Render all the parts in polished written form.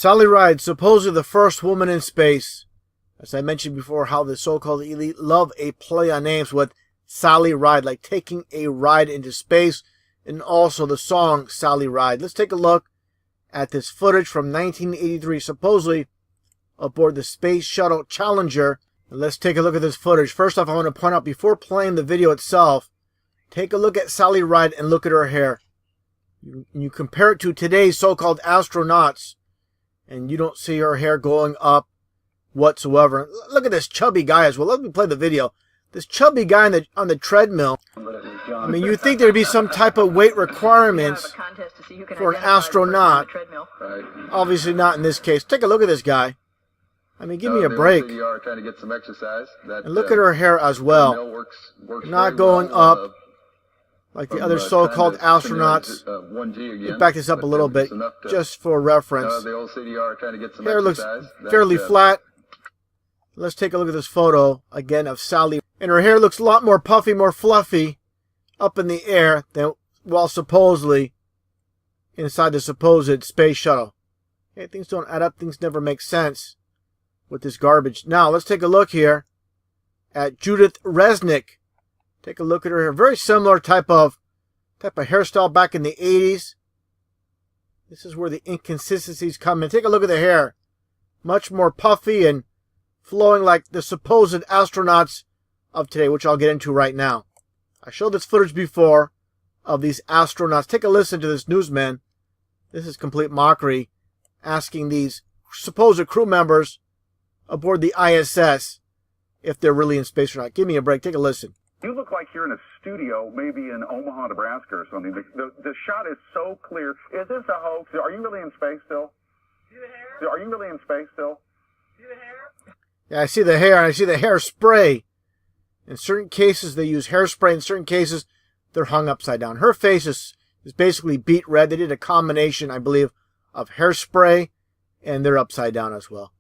Sally Ride, supposedly the first woman in space. As I mentioned before, how the so-called elite love a play on names with Sally Ride, like taking a ride into space, and also the song Sally Ride. Let's take a look at this footage from 1983, supposedly aboard the Space Shuttle Challenger. And let's take a look at this footage. First off, I want to point out, before playing the video itself, take a look at Sally Ride and look at her hair. You compare it to today's so-called astronauts, and you don't see her hair going up whatsoever. Look at this chubby guy as well. Let me play the video. This chubby guy on the treadmill. I mean, you'd think there'd be some type of weight requirements for an astronaut. Obviously not in this case. Take a look at this guy. I mean, give me a break. And look at her hair as well. Not going up like the other so-called astronauts. Let back this up a little bit, just for reference. Hair looks fairly flat. Let's take a look at this photo again of Sally. And her hair looks a lot more puffy, more fluffy up in the air than while supposedly inside the supposed space shuttle. Okay, things don't add up. Things never make sense with this garbage. Now, let's take a look here at Judith Resnick. Take a look at her hair. Very similar type of hairstyle back in the 80s. This is where the inconsistencies come in. Take a look at the hair. Much more puffy and flowing like the supposed astronauts of today, which I'll get into right now. I showed this footage before of these astronauts. Take a listen to this newsman. This is complete mockery, asking these supposed crew members aboard the ISS if they're really in space or not. Give me a break. Take a listen. You look like you're in a studio, maybe in Omaha, Nebraska or something. The shot is so clear. Is this a hoax? Are you really in space still? See the hair? Are you really in space still? See the hair? Yeah, I see the hair, and I see the hairspray. In certain cases, they use hairspray. In certain cases, they're hung upside down. Her face is basically beet red. They did a combination, I believe, of hairspray, and they're upside down as well.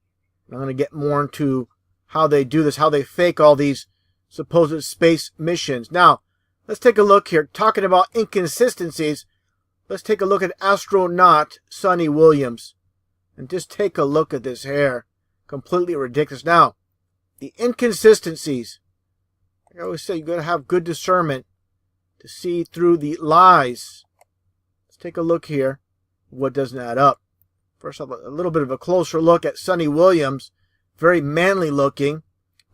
And I'm going to get more into how they do this, how they fake all these supposed space missions. Now, let's take a look here. Talking about inconsistencies, let's take a look at astronaut Sunny Williams. And just take a look at this hair. Completely ridiculous. Now, the inconsistencies. Like I always say, you've got to have good discernment to see through the lies. Let's take a look here. What doesn't add up? First off, a little bit of a closer look at Sunny Williams. Very manly looking.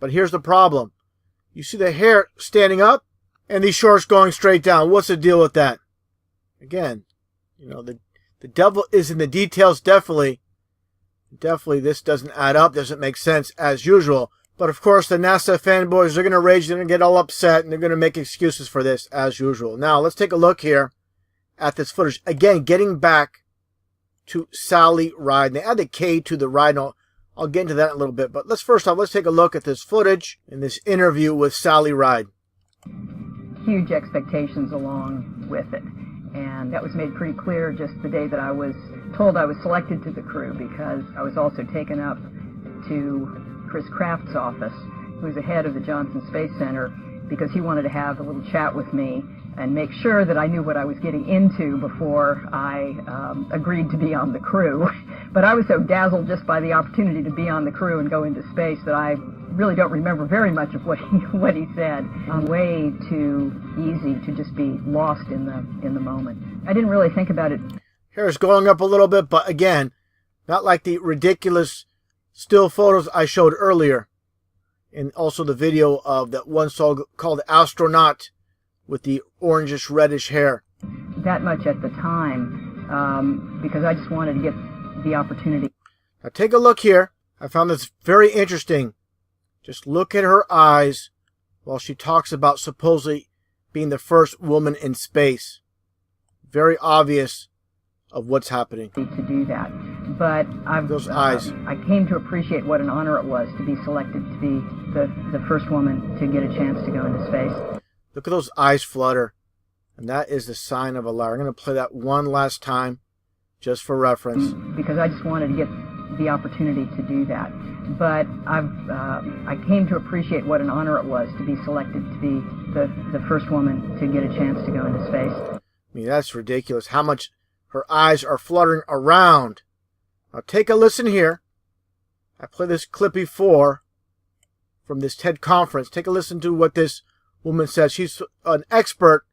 But here's the problem. You see the hair standing up and these shorts going straight down. What's the deal with that? Again, you know, the devil is in the details. Definitely this doesn't add up. Doesn't make sense as usual. But of course, the NASA fanboys are going to rage. They're going to get all upset and they're going to make excuses for this as usual. Now, let's take a look here at this footage. Again, getting back to Sally Ride. They add the K to the ride. I'll get into that in a little bit. But let's take a look at this footage in this interview with Sally Ride. Huge expectations along with it. And that was made pretty clear just the day that I was told I was selected to the crew, because I was also taken up to Chris Kraft's office, who's the head of the Johnson Space Center, because he wanted to have a little chat with me and make sure that I knew what I was getting into before I agreed to be on the crew. But I was so dazzled just by the opportunity to be on the crew and go into space that I really don't remember very much of what he said. Way too easy to just be lost in the moment. I didn't really think about it. Hair's going up a little bit, but again, not like the ridiculous still photos I showed earlier. And also the video of that one song called Astronaut with the orangish reddish hair. That much at the time, because I just wanted to get the opportunity. Now take a look here. I found this very interesting. Just look at her eyes while she talks about supposedly being the first woman in space. Very obvious of what's happening. To do that. But those eyes. I came to appreciate what an honor it was to be selected to be the first woman to get a chance to go into space. Look at those eyes flutter. And that is the sign of a liar. I'm going to play that one last time just for reference. Because I just wanted to get the opportunity to do that. But I came to appreciate what an honor it was to be selected to be the first woman to get a chance to go into space. I mean, that's ridiculous. How much her eyes are fluttering around. Now take a listen here. I played this clip before from this TED conference. Take a listen to what this woman says. She's an expert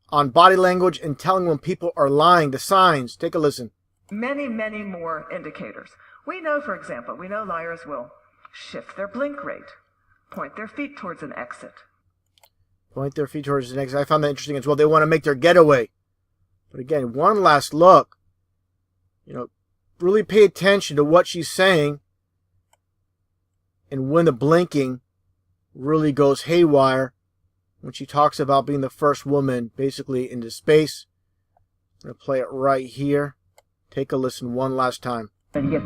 on body language and telling when people are lying, the signs. Take a listen. Many, many more indicators. We know, for example, liars will shift their blink rate, point their feet towards an exit. Point their feet towards the exit. I found that interesting as well. They want to make their getaway. But again, one last look. Really pay attention to what she's saying and when the blinking really goes haywire when she talks about being the first woman basically into space. I'm going to play it right here. Take a listen one last time. To get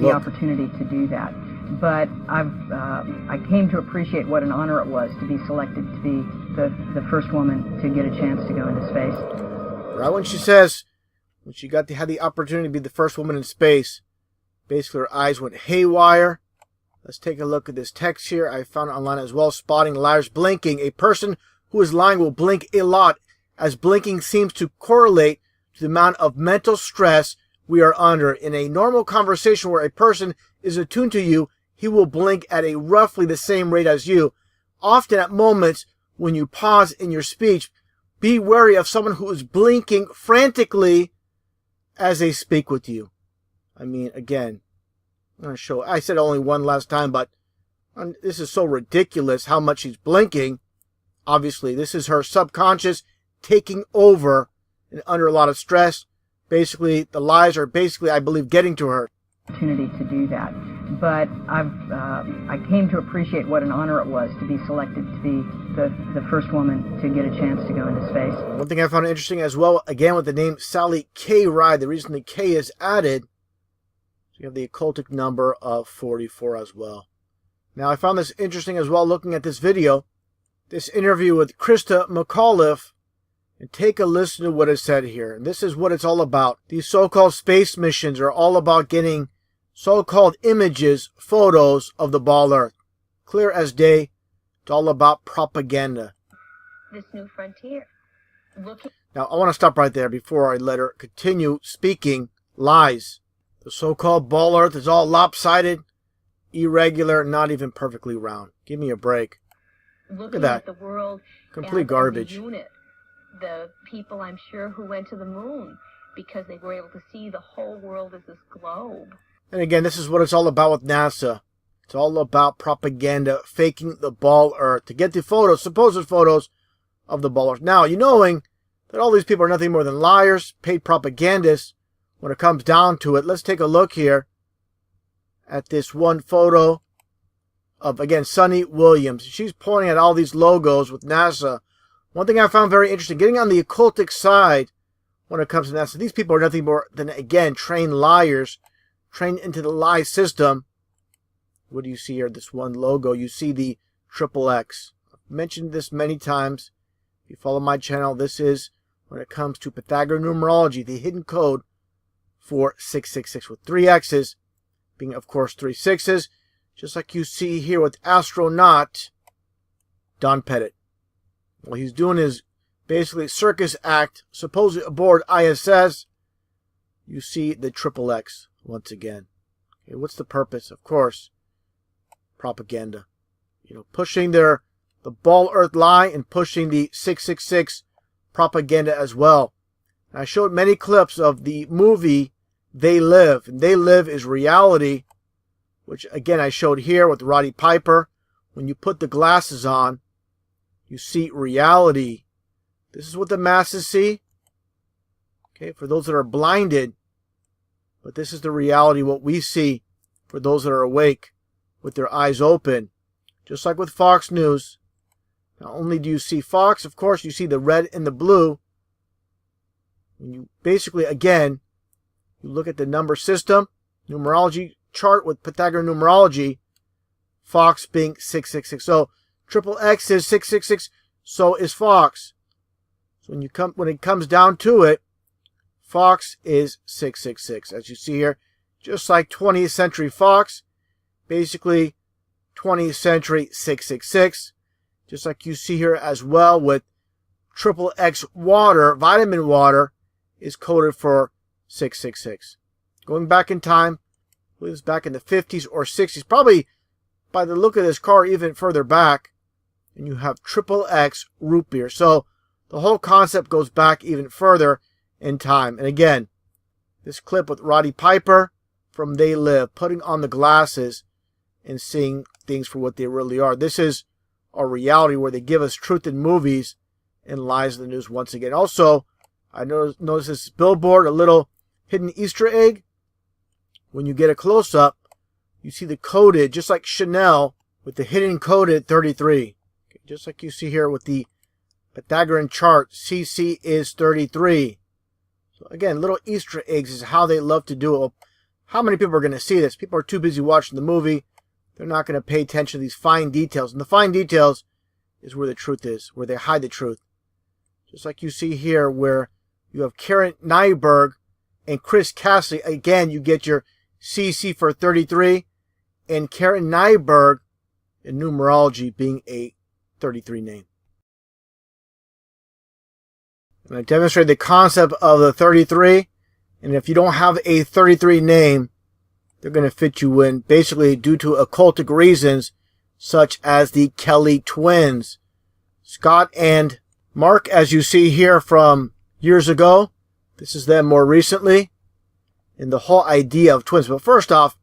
the opportunity to do that. But I came to appreciate what an honor it was to be selected to be the first woman to get a chance to go into space. Right when she says, when she had the opportunity to be the first woman in space, basically her eyes went haywire. Let's take a look at this text here. I found it online as well. Spotting liars blinking. A person who is lying will blink a lot, as blinking seems to correlate to the amount of mental stress we are under. In a normal conversation where a person is attuned to you, he will blink at a roughly the same rate as you. Often at moments when you pause in your speech, be wary of someone who is blinking frantically as they speak with you. I mean, again, I'm going to show, I said only one last time, but this is so ridiculous how much she's blinking. Obviously, this is her subconscious taking over and under a lot of stress. Basically, the lies are I believe, getting to her. Opportunity to do that. But I came to appreciate what an honor it was to be selected to be the first woman to get a chance to go into space. One thing I found interesting as well, again with the name Sally K. Ride, the reason the K is added, so you have the occultic number of 44 as well. Now I found this interesting as well looking at this video, this interview with Krista McAuliffe, and take a listen to what is said here. And this is what it's all about. These so-called space missions are all about getting so-called images, photos of the ball Earth. Clear as day, it's all about propaganda. This new frontier. Now, I want to stop right there before I let her continue speaking lies. The so-called ball Earth is all lopsided, irregular, not even perfectly round. Give me a break. Look at that. The world Complete as garbage. A unit. The people, I'm sure, who went to the moon because they were able to see the whole world as this globe. And again, this is what it's all about with NASA. It's all about propaganda, faking the ball Earth to get the photos, supposed photos of the ball Earth. Now, knowing that all these people are nothing more than liars, paid propagandists, when it comes down to it, let's take a look here at this one photo of, again, Sunny Williams. She's pointing at all these logos with NASA. One thing I found very interesting, getting on the occultic side when it comes to NASA, these people are nothing more than, again, trained liars, trained into the lie system. What do you see here? This one logo. You see the XXX. I've mentioned this many times. If you follow my channel, this is, when it comes to Pythagorean numerology, the hidden code for 666 with 3 X's, being, of course, 3 sixes, just like you see here with Astronaut Don Pettit. Well, he's doing his basically circus act, supposedly aboard ISS. You see the XXX once again. Okay, what's the purpose? Of course, propaganda. Pushing the ball Earth lie and pushing the 666 propaganda as well. And I showed many clips of the movie They Live. And They Live is reality, which again I showed here with Roddy Piper. When you put the glasses on, you see reality. This is what the masses see. Okay, for those that are blinded. But this is the reality, what we see for those that are awake with their eyes open. Just like with Fox News. Not only do you see Fox, of course, you see the red and the blue. When you basically, again, you look at the number system, numerology chart with Pythagorean numerology, Fox being 666. So XXX is 666, so is Fox. So when it comes down to it, Fox is 666. As you see here, just like 20th Century Fox, basically 20th Century 666. Just like you see here as well with XXX water, vitamin water, is coded for 666. Going back in time, believe it's back in the 50s or 60s. Probably by the look of this car, even further back. And you have Triple X root beer. So the whole concept goes back even further in time. And again, this clip with Roddy Piper from They Live, putting on the glasses and seeing things for what they really are. This is a reality where they give us truth in movies and lies in the news once again. Also, I noticed this billboard, a little hidden Easter egg. When you get a close-up, you see the coded, just like Chanel, with the hidden coded 33. Okay, just like you see here with the Pythagorean chart, CC is 33. So again, little Easter eggs is how they love to do it. How many people are going to see this? People are too busy watching the movie. They're not going to pay attention to these fine details. And the fine details is where the truth is, where they hide the truth. Just like you see here where you have Karen Nyberg and Chris Cassidy. Again, you get your CC for 33. And Karen Nyberg in numerology being a 33 name. And I demonstrated the concept of the 33. And if you don't have a 33 name, they're going to fit you in basically due to occultic reasons such as the Kelly twins. Scott and Mark, as you see here from years ago. This is them more recently. And the whole idea of twins. But first off,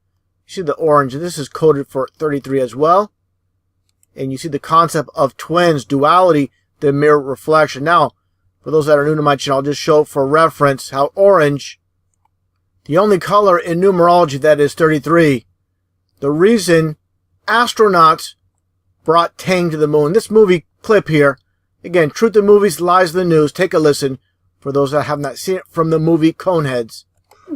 you see the orange, and this is coded for 33 as well. And you see the concept of twins, duality, the mirror reflection. Now, for those that are new to my channel, I'll just show for reference how orange, the only color in numerology that is 33. The reason astronauts brought Tang to the moon. This movie clip here, again, truth in movies, lies in the news. Take a listen for those that have not seen it from the movie Coneheads.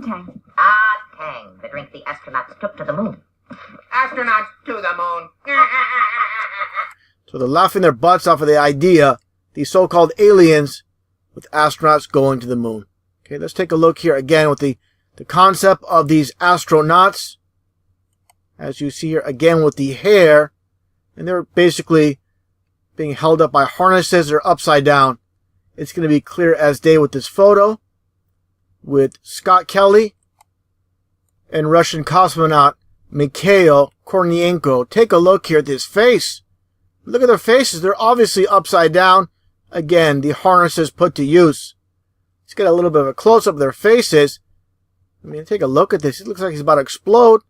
Tang. Ah, Tang, the drink the astronauts took to the moon. Astronauts to the moon. So they're laughing their butts off of the idea, these so-called aliens, with astronauts going to the moon. Okay, let's take a look here again with the concept of these astronauts. As you see here again with the hair, and they're basically being held up by harnesses or upside down. It's going to be clear as day with this photo with Scott Kelly and Russian cosmonaut Mikhail Kornienko. Take a look here at his face. Look at their faces. They're obviously upside down. Again, the harnesses put to use. Let's get a little bit of a close-up of their faces. I mean, take a look at this. It looks like he's about to explode.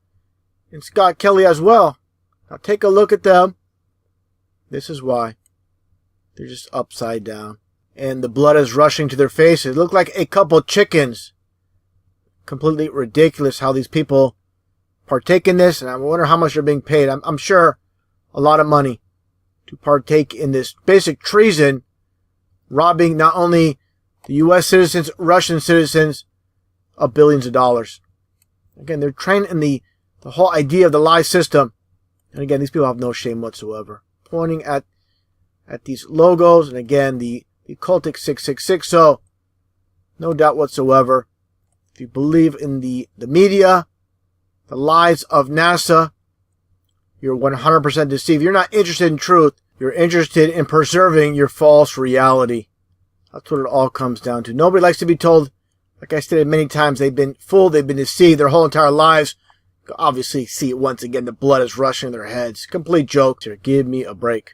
And Scott Kelly as well. Now take a look at them. This is why. They're just upside down. And the blood is rushing to their faces. They look like a couple chickens. Completely ridiculous how these people partake in this. And I wonder how much they're being paid. I'm sure a lot of money to partake in this basic treason. Robbing not only the U.S. citizens, Russian citizens of billions of dollars. Again, they're trained in the whole idea of the lie system. And again, these people have no shame whatsoever. Pointing at these logos. And again, the cultic 666. So, no doubt whatsoever, if you believe in the media, the lies of NASA, you're 100% deceived. You're not interested in truth. You're interested in preserving your false reality. That's what it all comes down to. Nobody likes to be told, like I stated many times, they've been fooled, they've been deceived their whole entire lives. Obviously, see it once again, the blood is rushing in their heads. Complete joke. Give me a break.